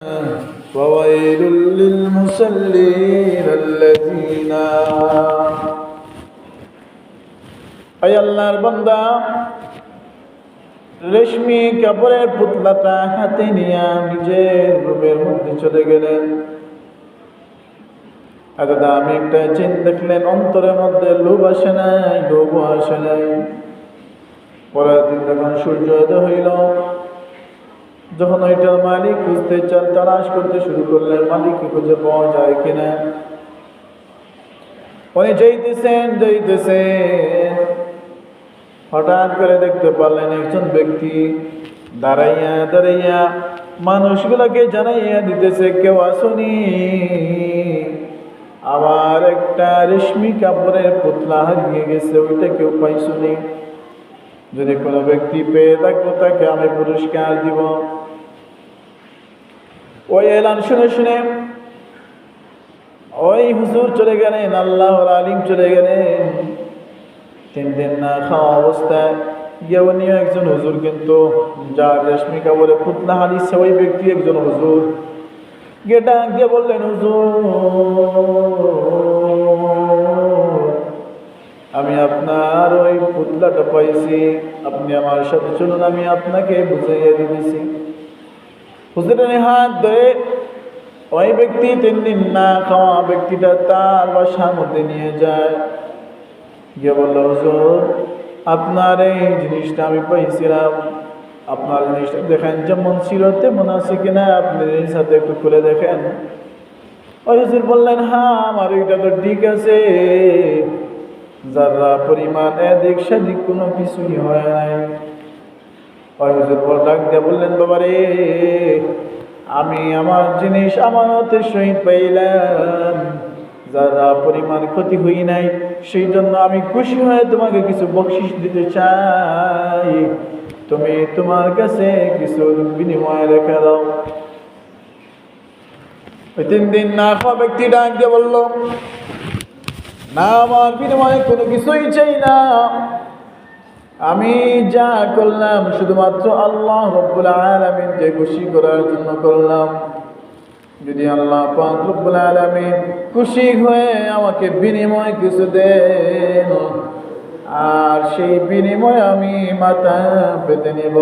وويل للمصلين الذين আয় আল্লাহর বান্দা রেশমি কাপড়ের পুতলাটা হাতে নিয়ে নিজের রুমের মধ্যে চলে গেলেন। এত দামি একটা চেন দেখলেন, অন্তরের মধ্যে লোভ আসে নাই, লোভ আসে নাই। পরের দিন যখন সূর্যোদয় হইল, যখন ওইটার মালিক খুঁজতে চান, তালাশ করতে শুরু করলেন, মালিককে খুঁজে পাওয়া যায় কিনা। উনি যাইতেছেন, হঠাৎ করে দেখতে পারলেন একজন ব্যক্তি দাঁড়াইয়া মানুষগুলোকে জানাইয়া দিতেছে, কেউ আসুনি, আমার একটা রেশমি কাপড়ের পুতলা হারিয়ে গেছে, ওইটা কেউ পাইছুনি। যদি কোনো ব্যক্তি পেয়ে থাকো তাকে আমি পুরস্কার দিব। ওই এলান শুনে ওই হুজুর চলে গেলেন, আল্লাহর আলিম চলে গেলেন। 3 দিন না খাওয়া অবস্থায় গিয়ে একজন হুজুর, কিন্তু যার রেশমি কাপড়ে পুতলা হারিয়েছে ওই ব্যক্তি একজন হুজুর গিয়ে ডাক দিয়ে বললেন, হুজুর আমি আপনার ওই পুতলাটা পাইছি, আপনি আমার সাথে চলুন, আমি আপনাকে বুঝাইয়া দিতেছি। হুজুরের হাত ধরে ওই ব্যক্তি 3 দিন না খাওয়া ব্যক্তিটা তার বাসার মধ্যে নিয়ে যায়। গিয়ে বলল, হুজুর আপনার এই জিনিসটা আমি পাইছিলাম, আপনার জিনিসটা দেখেন যেমন ছিল তেমন আছে কিনা, আপনি এই সাথে একটু খুলে দেখেন। ওই হুজুর বললেন, হ্যাঁ আমার ওইটা তো ঠিক আছে, যারা পরিমাণ এদিক সেদিক কোনো কিছুই হয় নাই। ওই হুজুর ডাক দিয়ে বললেন, বাবারে আমি আমার জিনিস আমানতের সহিত পাইলাম, যারা পরিমাণ ক্ষতি হই নাই, সেই জন্য আমি খুশি হয়ে তোমাকে কিছু বকশিশ দিতে চাই, তুমি তোমার কাছে কিছু বিনিময় রেখে দাও। ওই 3 দিন না খাওয়া ব্যক্তি ডাক দিয়ে বলল, না আমার বিনিময়ে কোনো কিছুই চাই না, আমি যা করলাম শুধুমাত্র আল্লাহ রাব্বুল আলামিনকে খুশি করার জন্য করলাম। যদি আল্লাহ পাক রব্বুল আলামিন খুশি হয়ে আমাকে বিনিময় কিছু দেন, আর সেই বিনিময় আমি মাথা পেতে নিব,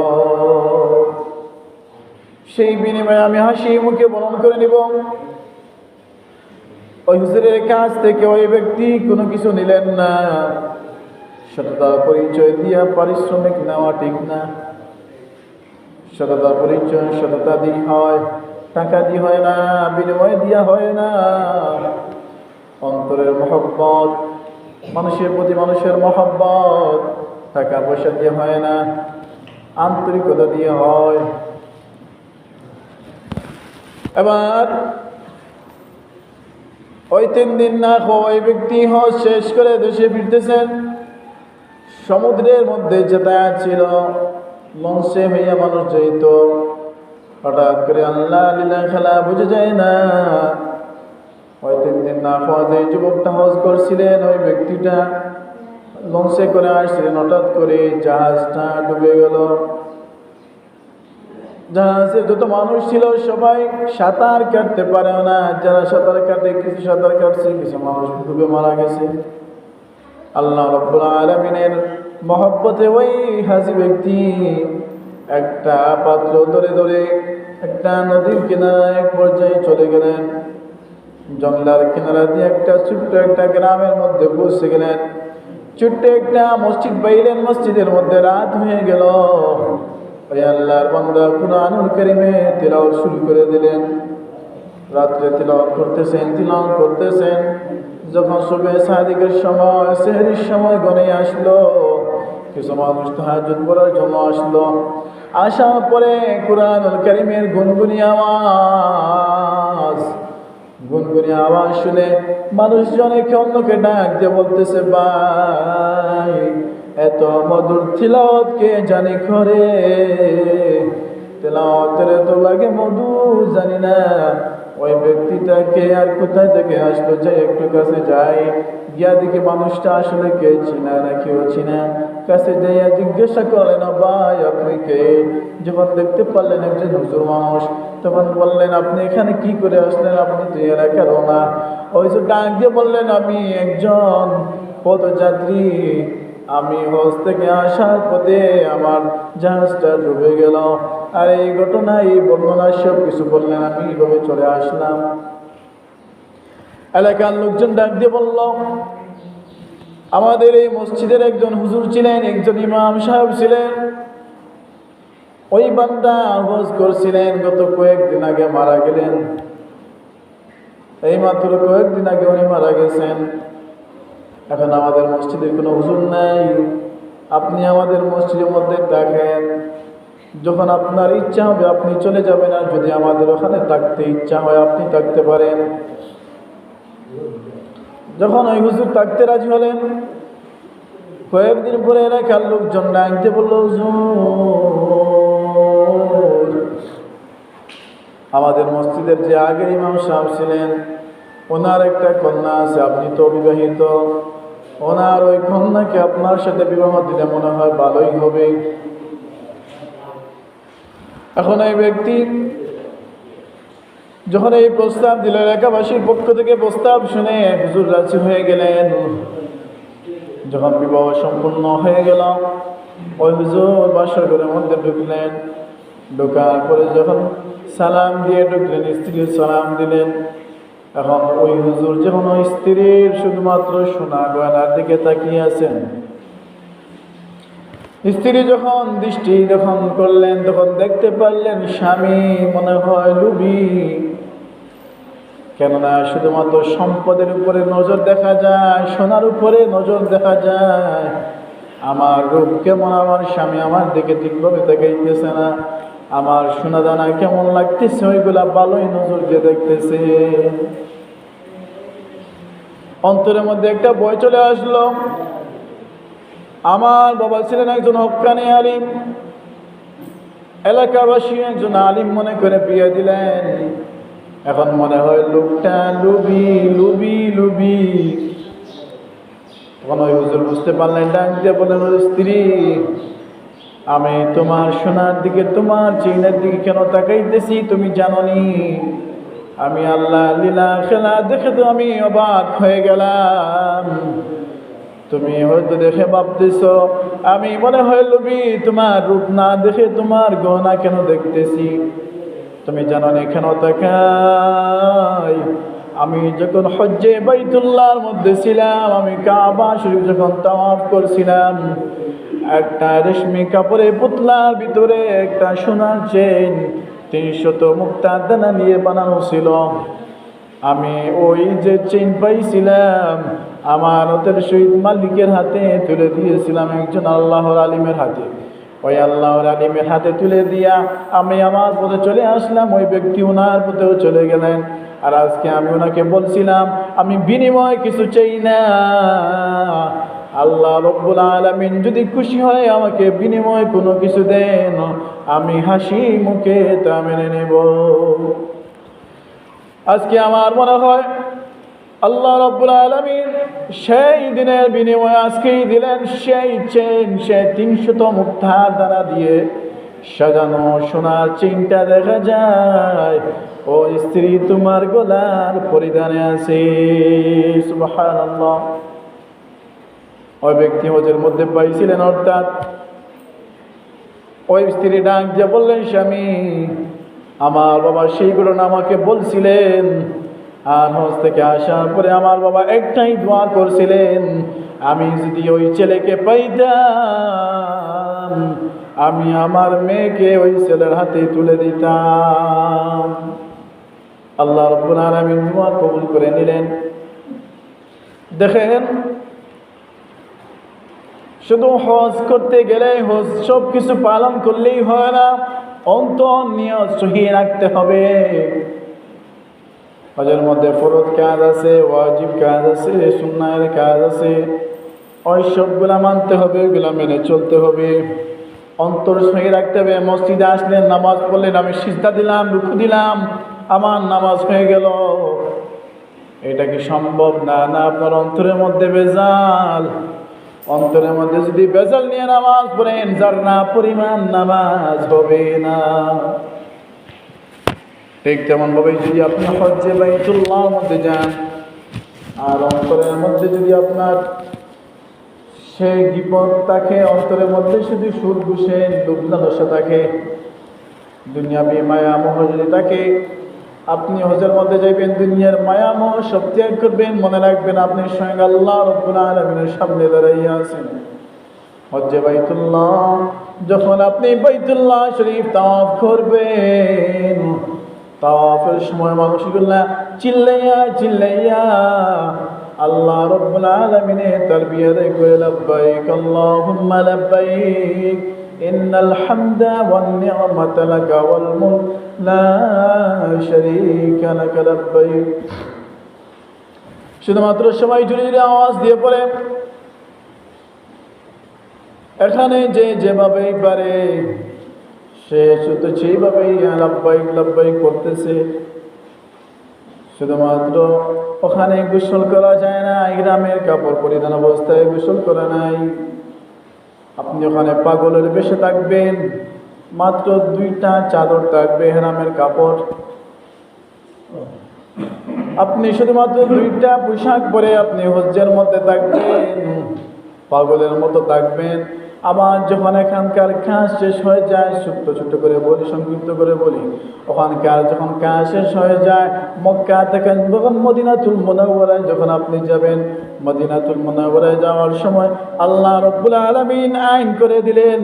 সেই বিনিময়ে আমি হাসি মুখে বরণ করে নিব। ওই হুজুরের কাছ থেকে ওই ব্যক্তি কোনো কিছু নিলেন না। সততার পরিচয় দিয়া পারিশ্রমিক নেওয়া ঠিক না। সততার পরিচয় সততা দিয়ে হয়, টাকা দিয়ে হয় না, বিনিময় দিয়া হয় না। অন্তরের মহব্বত, মানুষের প্রতি মানুষের মহব্বত টাকা পয়সা দিয়ে হয় না, আন্তরিকতা দিয়ে হয়। এবার ওই 3 দিন না খাওয়া ওই ব্যক্তি হজ শেষ করে দেশে ফিরতেছেন। সমুদ্রের মধ্যে যাতায়াত ছিল, লঞ্চে হইয়া মানুষ যাইত। হঠাৎ করে আল্লাহ লীলা খেলা বুঝে যায় না। ওই 3 দিন না খাওয়া যে যুবকটা হজ করছিলেন, ওই ব্যক্তিটা লঞ্চে করে আসছিলেন, হঠাৎ করে জাহাজটা ডুবে গেল। জাহাজে যত মানুষ ছিল সবাই সাঁতার কাটতে পারে না। যারা সাঁতার কাটে, কিছু সাঁতার কাটছে, কিছু মানুষ ডুবে মারা গেছে। আল্লাহ রাব্বুল আলামিনের মহব্বতে ওই হাজী ব্যক্তি একটা পাত্র ধরে একটা নদীর কিনারে এক পর্যায়ে চলে গেলেন। জঙ্গলার কিনারা দিয়ে একটা ছোট্ট একটা গ্রামের মধ্যে পৌঁছে গেলেন। ছোট্ট একটা মসজিদ পাইলেন, মসজিদের মধ্যে রাত হয়ে গেল। ওই আল্লাহর বান্দা কুরআনুল কারীমে তিলাওয়াত শুরু করে দিলেন। রাত্রে তিলাওয়াত করতেছেন। যখন সুবহে সাদিকের সময়, সেহরির সময় গনে আসলো, কিছু মানুষ তাহাজ্জুদ পড়ার জন্য আসলো। আসার পরে কুরআনুল কারীমের গুনগুনি আওয়াজ শুনে মানুষজন একে অন্যকে ডাক দিয়ে বলতেছে, ভাই এত মধুর তিলাওয়াত কে জানি করে, তিলাওয়াতের এত লাগে মধু জানি না। ওই ব্যক্তিটাকে আর কোথায় থেকে আসলো, যে একটু কাছে যাই, গিয়া দেখি মানুষটা আসলে কে, চিনা না কেউ চিনা। কাছে যাইয়া জিজ্ঞাসা করলেন, ভাই আপনি কে? যখন দেখতে পারলেন একজন হুজুর মানুষ, তখন বললেন, আপনি এখানে কি করে আসলেন? আপনি তো এলাকার না। ওই যে ডাক দিয়ে বললেন, আমি একজন পথযাত্রী, আমি হজ থেকে আসার পথে আমার জাহাজটা ডুবে গেল। আর এই ঘটনা, এই বর্ণনা সব কিছু বললেন, আমি এইভাবে চলে আসলাম। এলাকার লোকজন ডাক দিয়ে বলল, আমাদের এই মসজিদের একজন হুজুর ছিলেন, একজন ইমাম সাহেব ছিলেন, ওই বান্দা হজ করছিলেন, গত কয়েকদিন আগে মারা গেলেন। এই মাত্র কয়েকদিন আগে উনি মারা গেছেন। এখন আমাদের মসজিদের কোনো হুজুর নাই, আপনি আমাদের মসজিদের মধ্যে থাকেন, যখন আপনার ইচ্ছা হবে আপনি চলে যাবেন, আর যদি আমাদের ওখানে থাকতে ইচ্ছা হয় আপনি থাকতে পারেন। যখন ওই হুজুর থাকতে রাজি হলেন, কয়েকদিন পরে এলাকার লোকজন ডাকতে বলল, হুজুর, আমাদের মসজিদের যে আগের ইমাম সাহেব ছিলেন, ওনার একটা কন্যা আছে, আপনি তো অবিবাহিত, ওনার ওই কন্যাকে আপনার সাথে বিবাহ দিলে মনে হয় ভালোই হবে। এখন এই ব্যক্তি যখন এই প্রস্তাব দিল, এলাকাবাসীর পক্ষ থেকে প্রস্তাব শুনে হুজুর রাজি হয়ে গেলেন। যখন বিবাহ সম্পূর্ণ হয়ে গেল, ওই হুজুর বাসর ঘরের মধ্যে ঢুকলেন। ঢোকার পরে যখন সালাম দিয়ে ঢুকলেন, স্ত্রীর সালাম দিলেন। এখন ওই হুজুর যখন ওই স্ত্রীর শুধুমাত্র সোনা গয়নার দিকে তাকিয়ে আছেন, স্ত্রী যখন দৃষ্টি যখন করলেন, তখন দেখতে পারলেন স্বামী মনে হয় লোভী। কেননা শুধুমাত্র সম্পদের উপরে নজর দেখা যায়, সোনার উপরে নজর দেখা যায়। আমার রূপ কেমন, আমার স্বামী আমার দিকে ঠিকভাবে তাকাইতেছে না, আমার সোনা দানা কেমন লাগতেছে, ওইগুলা ভালোই নজর দিয়ে দেখতেছে। অন্তরের মধ্যে একটা ভয় চলে আসলো। আমার বাবা ছিলেন একজন হক্কানি আলিম, এলাকাবাসী একজন আলিম মনে করে বিয়ে দিলেন। এখন মনে হয় লোকটা লুবি লুবি লুবি। তখন ওই হুজুর বুঝতে পারলেন, ডাক দিয়ে বলেন, স্ত্রী, আমি তোমার সোনার দিকে, তোমার চেইনের দিকে কেন তাকাইতেছি তুমি জানোনি? আমি আল্লাহ লীলা খেলা দেখে তো আমি অবাক হয়ে গেলাম। তুমি হয়তো দেখে ভাবতেছ আমি মনে হয় লোভী, তোমার রূপ না দেখে তোমার গহনা কেন দেখতেছি। তুমি জানো না কেন তাকাই? আমি যখন হজ্জে বাইতুল্লাহর মধ্যে ছিলাম, আমি কাবা শরীফ যখন তাওয়াফ করছিলাম, একটা রেশমি কাপড়ে পুতলার ভিতরে একটা সোনার চেইন 300 মুক্তার দানা নিয়ে বানানো ছিল। আমি ওই যে চেইন পাইছিলাম আমানতের সহিত মালিকের হাতে তুলে দিয়েছিলাম, একজন আল্লাহর আলিমের হাতে। ওই আল্লাহর আলিমের হাতে তুলে দিয়া আমি আমার পথে চলে আসলাম, ওই ব্যক্তি ওনার পথেও চলে গেলেন। আর আজকে আমি ওনাকে বলছিলাম আমি বিনিময় কিছু চাই না, আল্লাহ রব্বুল আলামিন যদি খুশি হয় আমাকে বিনিময় কোনো কিছু দেন, আমি হাসি মুখে তা মেনে নেব। আজকে আমার মনে হয় আল্লাহ রাব্বুল আলামিন সেই দিনের বিনিময়ে আজকেই দিলেন সেই চেইন, সে 300 মুক্তার দ্বারা দিয়ে সাজানো সোনার চেইনটা দেখা যায় ও স্ত্রী তোমার গলার পরিধানে আছে। সুবহানাল্লাহ। ওই ব্যক্তি হজের মধ্যে পাইছিলেন, অর্থাৎ ওই স্ত্রী ডাক দিয়ে বললেন, স্বামী, আমার বাবা সেইগুলো আমাকে বলছিলেন, আর হজ থেকে আসার পরে আমার বাবা একটাই দোয়া করছিলেন, আমি যদি ওই ছেলেকে পাইতাম আমি আমার মেয়েকে ওই ছেলের হাতে তুলে দিতাম। আল্লাহ রাব্বুল আলামিন দোয়া কবুল করে নিলেন। দেখেন, শুধু হজ করতে গেলে হজ সব কিছু পালন করলেই হয় না, অন্তর নিয়ত সহিহ রাখতে হবে। হজের মধ্যে ফরজ কাজ আছে, ওয়াজিব কাজ আছে, সুন্নাহের কাজ আছে, ওই সবগুলা মানতে হবে, ওইগুলা মেনে চলতে হবে। অন্তর সহিহ রাখতে হবে। মসজিদে আসলেন, নামাজ পড়লেন, আমি সিজদা দিলাম, রুকু দিলাম, আমার নামাজ হয়ে গেল, এটা কি সম্ভব? না, না, আপনার অন্তরের মধ্যে ভেজাল। অন্তরের মধ্যে যদি ভেজাল নিয়ে নামাজ পড়েন, যার না পরিমাণ নামাজ হবে না। ঠিক তেমনভাবেই যদি আপনি হজ্জে বাইতুল্লাহর মধ্যে যান আর অন্তরের মধ্যে যদি আপনার সেই বিপদ থাকে, অন্তরের মধ্যে শুধু সুদ ঘুষের লোভ লালসা থাকে, দুনিয়াবি মায়া মোহ যদি থাকে, আপনি হজের মধ্যে যাইবেন, দুনিয়ার মায়া মোহ সব ত্যাগ করবেন, মনে রাখবেন আপনি স্বয়ং আল্লাহ রাব্বুল আলামিনের সামনে দাঁড়াইয়া আছেন। হজ্জে বাইতুল্লাহ যখন আপনি বাইতুল্লাহ শরীফ তাওয়াফ করবেন, তাওয়াফের সময় মানুষগুলা চিল্লাইয়া চিল্লাইয়া আল্লাহ রাব্বুল আলামিনের তালবিয়া দেয় করে লাব্বাইক আল্লাহুম্মা লাব্বাইক ইন্নাল হামদা ওয়ান নি'মাতা লাকা ওয়াল মুলক লা শারীকা লাকা লাব্বাইক। শুধুমাত্র সবাই জুড়ে জুড়ে আওয়াজ দিয়ে পড়ে, এখানে যে যেভাবেই পারে সে শুধু সেইভাবেই লাব্বাইক লাব্বাইক করতেছে। শুধুমাত্র ওখানে গোসল করা যায় না, গ্রামের কাপড় পরিধান অবস্থায় গোসল করা নাই। আপনি ওখানে পাগলের বেশে থাকবেন, মাত্র 2টা চাদর থাকবে হেরামের কাপড়। আপনি শুধুমাত্র 2টা পোশাক পরে আপনি হজ্জের মধ্যে থাকবেন, পাগলের মতো থাকবেন। আবার যখন এখানকার কাজ শেষ হয়ে যায়, ছোট্ট ছোট্ট করে বলি, সংক্ষিপ্ত করে বলি, ওখানকার যখন কাজ শেষ হয়ে যায়, মক্কা থেকে যখন মদিনাতুল মুনাওয়ারায় যখন আপনি যাবেন, মদিনাতুল মুনাওয়ারায় যাওয়ার সময় আল্লাহ রাব্বুল আলামিন আইন করে দিলেন,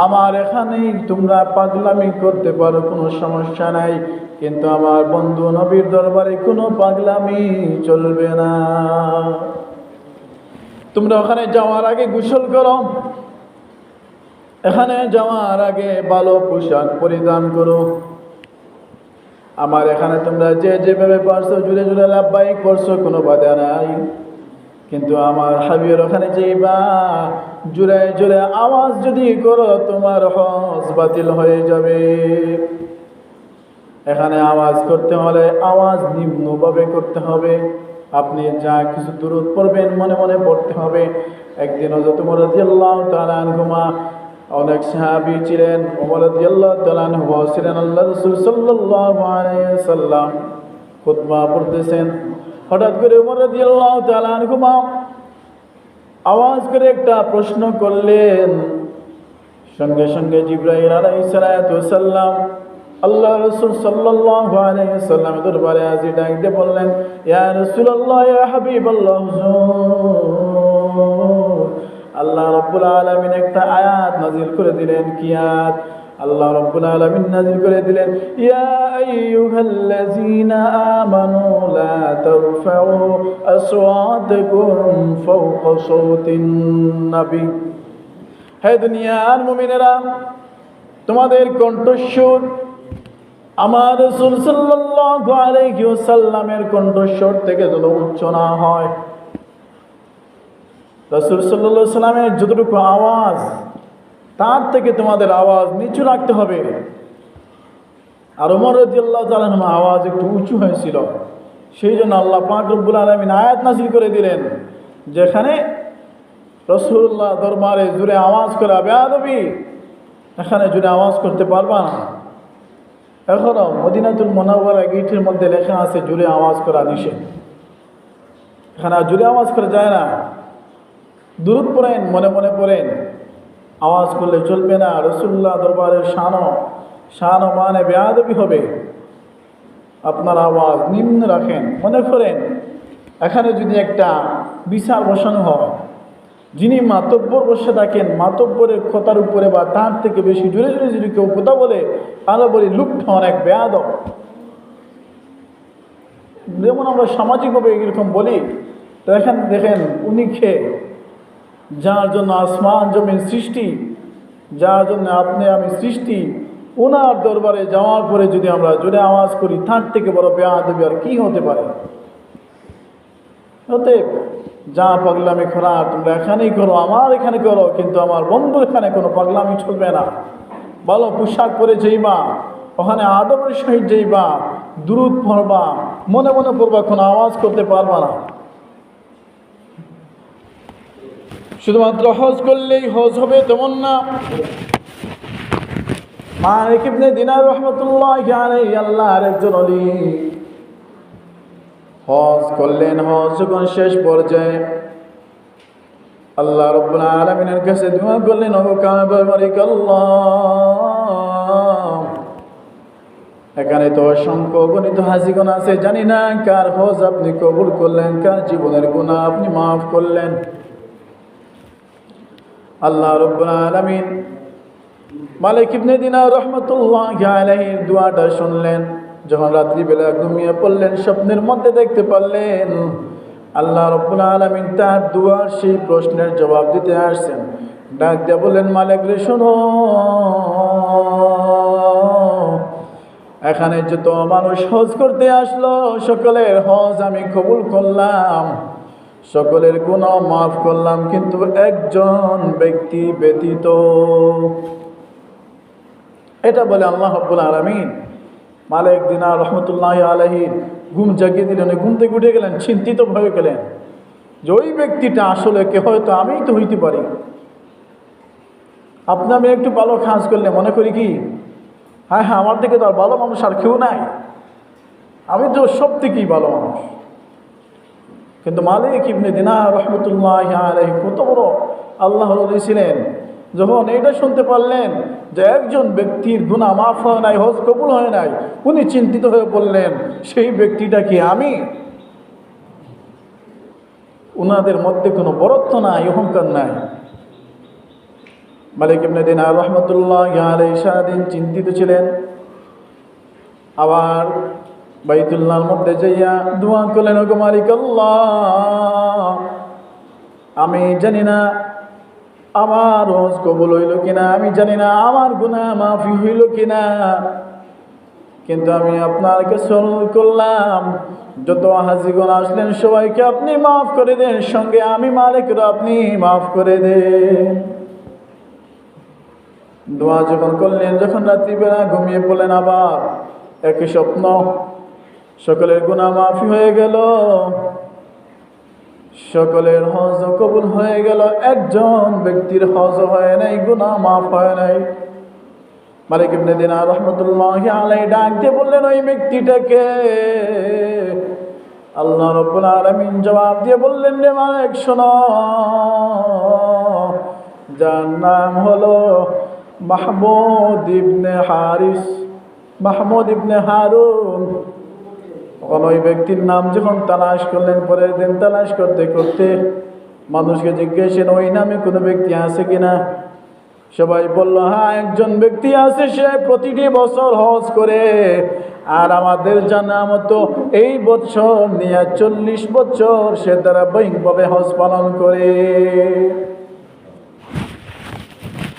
আমার এখানেই তোমরা পাগলামি করতে পারো, কোনো সমস্যা নাই, কিন্তু আমার বন্ধু নবীর দরবারে কোনো পাগলামি চলবে না। তোমরা ওখানে যাওয়ার আগে গোসল করো, এখানে যাওয়ার আগে ভালো পোশাক পরিধান করো। আমার এখানে তোমরা যে যেভাবে পারছো জুড়ে জুড়ে লাব্বাইক করছো, কোনো বাধা নাই, কিন্তু আমার হাবিবের ওখানে যাইবা, জুড়ে জুড়ে আওয়াজ যদি করো তোমার হজ বাতিল হয়ে যাবে। এখানে আওয়াজ করতে হলে আওয়াজ নিম্নভাবে করতে হবে। আপনি যা কিছু দুরূদ পড়বেন মনে মনে পড়তে হবে। একদিন হযরত ওমর রাদিয়াল্লাহু তাআলা আনহুমা, অনেক সাহাবী ছিলেন, ওমর রাদিয়াল্লাহু তাআলা আনহু ছিলেন, আল্লাহ রাসূল সাল্লাল্লাহু আলাইহি ওয়াসাল্লাম খুতবা পড়তেছেন। হঠাৎ করে ওমর রাদিয়াল্লাহু তাআলা আনহুমা আওয়াজ করে একটা প্রশ্ন করলেন। সঙ্গে সঙ্গে জিবরাইল আলাইহিস সালাতু ওয়াস সালাম আল্লাহ রাসূল সাল্লাল্লাহু আলাইহি ওয়াসাল্লামের দরবারে আসি ডাক দিয়ে বললেন, ইয়া রাসূলুল্লাহ, ইয়া হাবিবাল্লাহ, আল্লাহ রাব্বুল আলামিন একটা আয়াত নাযিল করে দিলেন। কি আয়াত? আল্লাহ রাব্বুল আলামিন নাযিল করে দিলেন, ইয়া আইয়ুহাল্লাযীনা আমানু লা তারফাউ আসওয়াতাকুম ফাওকা সাওতিন নবী। হে দুনিয়ার মুমিনেরা, তোমাদের কণ্ঠস্বর আমার রাসূল সাল্লাল্লাহু আলাইহি ওয়াসাল্লামের কণ্ঠস্বর থেকে যেন উচ্চ না হয়। রাসূল সাল্লাল্লাহু আলাইহি ওয়াসাল্লামের যতটুকু আওয়াজ, তার থেকে তোমাদের আওয়াজ নিচু রাখতে হবে। আর ওমর রাদিয়াল্লাহু তাআলা আনহু আওয়াজ একটু উঁচু হয়েছিল, সেই জন্য আল্লাহ পাক রব্বুল আলামিন আয়াত নাযিল করে দিলেন, যেখানে রাসূলুল্লাহ দরবারে জোরে আওয়াজ করা বেয়াদবি, এখানে জোরে আওয়াজ করতে পারবা না। এখনো মদিনাতুল মুনাওয়ারা গেটের মধ্যে লেখা আছে জোরে আওয়াজ করা নিষেধ, এখানে জোরে আওয়াজ করা যায় না। দুরূদ পড়েন, মনে মনে পড়েন, আওয়াজ করলে চলবে না। রাসূলুল্লাহ দরবারের শান ও মানে বেয়াদবি হবে। আপনার আওয়াজ নিম্ন রাখেন। মনে করেন এখানে যদি একটা বিচার বসানো হয়, যিনি মাতব্বর বসে থাকেন, মাতব্বরের কথার উপরে বা তার থেকে বেশি জোরে জোরে যদি কেউ কথা বলে, তাহলে বলি লোকটা অনেক বেয়াদব। যেমন আমরা সামাজিকভাবে এরকম বলি, তো দেখেন উনি খেয়ে, যার জন্য আসমান জমিন সৃষ্টি, যার জন্য আপনি আমি সৃষ্টি, ওনার দরবারে যাওয়ার পরে যদি আমরা জোরে আওয়াজ করি, তার থেকে বড় বেয়াদবি আর কি হতে পারে? অতএব যা পাগলামি করা তোমরা এখানেই করো, আমার এখানে করো, কিন্তু আমার বন্ধুর এখানে কোনো পাগলামি চলবে না। ভালো পোশাক পরে যাইবা, ওখানে আদবের সহিত যাইবা, দুরূদ পড়বা, মনে মনে পড়বা, কোনো আওয়াজ করতে পারবা না। শুধুমাত্র হজ করলেই হজ হবে তেমন না। মালিক ইবনে দিনার রাহমাতুল্লাহি আলাইহি আল্লাহর একজন ওলি হজ করলেন। হজ যখন শেষ পর্যায়ে আল্লাহ রাব্বুল আলামিনের কাছে দোয়া করলেন, ও কাবার মালিক আল্লাহ, এখানে তো অসংখ্য গণিত হাজিগণ আছে, জানি না কার হজ আপনি কবুল করলেন, কার জীবনের গুনাহ আপনি মাফ করলেন। আল্লাহ রাব্বুল আলামিন মালিক ইবনে দিনার রাহমাতুল্লাহি আলাইহির দোয়াটা শুনলেন। যখন রাত্রিবেলা ঘুমিয়ে পড়লেন, স্বপ্নের মধ্যে দেখতে পারলেন আল্লাহ রাব্বুল আলামিন তার দুয়ার সেই প্রশ্নের জবাব দিতে আসছেন। ডাক দিয়ে বললেন, মালিক রে শোনো, এখানে যত মানুষ হজ করতে আসলো সকলের হজ আমি কবুল করলাম, সকলের গুনাহ মাফ করলাম, কিন্তু একজন ব্যক্তি ব্যতীত। এটা বলে আল্লাহ রাব্বুল আলামিন মালিক দিনার রাহমাতুল্লাহি আলাইহি ঘুম জাগিয়ে দিলেন। ঘুম থেকে উঠে গেলেন, চিন্তিত হয়ে গেলেন যে ওই ব্যক্তিটা আসলে কে, হয়তো আমিই তো হইতে পারি। আপনি আমি একটু ভালো কাজ করলে মনে করি কি, হ্যাঁ হ্যাঁ আমার থেকে তো আর ভালো মানুষ আর কেউ নাই, আমি তো সব থেকেই ভালো মানুষ। কিন্তু মালিক ইবনে দিনার রাহমাতুল্লাহি আলাইহি কত বড় আল্লাহর ওলি ছিলেন, যখন এটা শুনতে পারলেন যে একজন ব্যক্তির গুনাহ মাফ হয় নাই, হজ কবুল হয় নাই, উনি চিন্তিত হয়ে পড়লেন সেই ব্যক্তিটা কি আমি? উনাদের মধ্যে কোনো বরত্ব নাই, অহংকার নাই। মালিক ইবনে দিনার রাহমাতুল্লাহি আলাইহি সারাদিন চিন্তিত ছিলেন। আবার বাইতুল্লাহর মধ্যে যাইয়া দোয়া করলেন, ওগো মালিক আল্লাহ, আমি জানি না আমার হজ কবুল হইল কিনা, আমি জানি না আমার গুনাহ মাফি হইল কিনা, কিন্তু আমি আপনার কাছে অনুরোধ করলাম যত হাজিগণ আসলেন সবাইকে আপনি মাফ করে দেন, সঙ্গে আমি মালিকরা আপনি মাফ করে দেন। দোয়া যখন করলেন, যখন রাত্রিবেলা ঘুমিয়ে পড়লেন, আবার একই স্বপ্ন, সকলের গুনাহ মাফি হয়ে গেল, সকলের হজ কবুল হয়ে গেল, একজন ব্যক্তির হজ হয় নাই, গুনাহ মাফ হয় নাই। মালিক ইবনে দিনার রাহমাতুল্লাহি আলাইহি ডাক দিয়ে বললেন, ওই ব্যক্তিটাকে? আল্লাহ রাব্বুল আলামিন জবাব দিয়ে বললেন, রে মালিক শোনো, যার নাম হলো মাহমুদ ইবনে হারিস, মাহমুদ ইবনে হারুন। তখন ওই ব্যক্তির নাম যখন তালাশ করলেন, পরের দিন তালাশ করতে করতে মানুষকে জিজ্ঞেসেন ওই নামে কোনো ব্যক্তি আছে কিনা। সবাই বলল, হ্যাঁ একজন ব্যক্তি আছে, সে প্রতিটি বছর হজ করে, আর আমাদের জানা মতো এই বছর নিয়ে 40 বছর সে ধারাবাহিকভাবে হজ পালন করে।